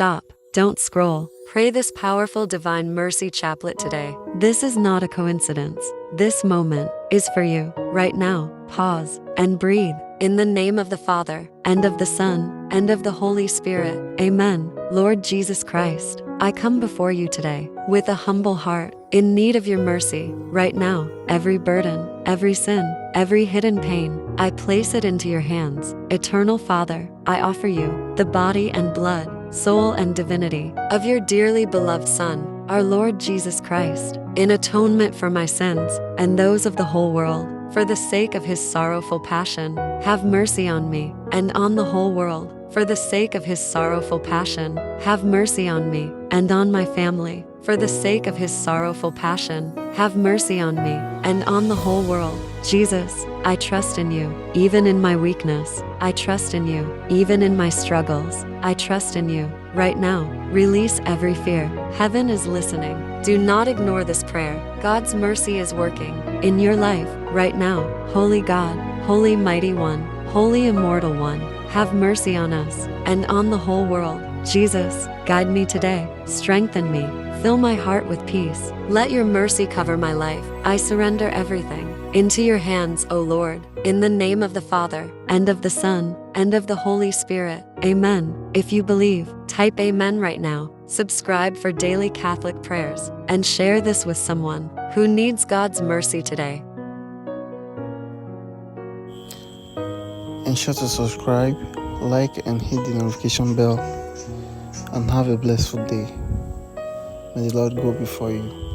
stop. Don't scroll. Pray this powerful Divine Mercy Chaplet today. This is not a coincidence. This moment is for you. Right now, pause and breathe. In the name of the Father, and of the Son, and of the Holy Spirit. Amen. Lord Jesus Christ, I come before you today with a humble heart, in need of your mercy. Right now, every burden, every sin, every hidden pain, I place it into your hands. Eternal Father, I offer you the body and blood, soul and divinity of your dearly beloved Son, our Lord Jesus Christ, in atonement for my sins and those of the whole world. For the sake of his sorrowful passion, have mercy on me and on the whole world. For the sake of his sorrowful passion, have mercy on me and on my family. For the sake of his sorrowful passion, have mercy on me and on the whole world. Jesus, I trust in you, even in my weakness. I trust in you, even in my struggles. I trust in you. Right now, release every fear. Heaven is listening. Do not ignore this prayer. God's mercy is working in your life right now. Holy God, Holy Mighty One, Holy Immortal One, have mercy on us and on the whole world. Jesus, guide me today. Strengthen me. Fill my heart with peace. Let your mercy cover my life. I surrender everything into your hands, O Lord, in the name of the Father, and of the Son, and of the Holy Spirit. Amen. If you believe, type Amen right now. Subscribe for daily Catholic prayers, and share this with someone who needs God's mercy today. Ensure to subscribe, like, and hit the notification bell, and have a blessed day. May the Lord go before you.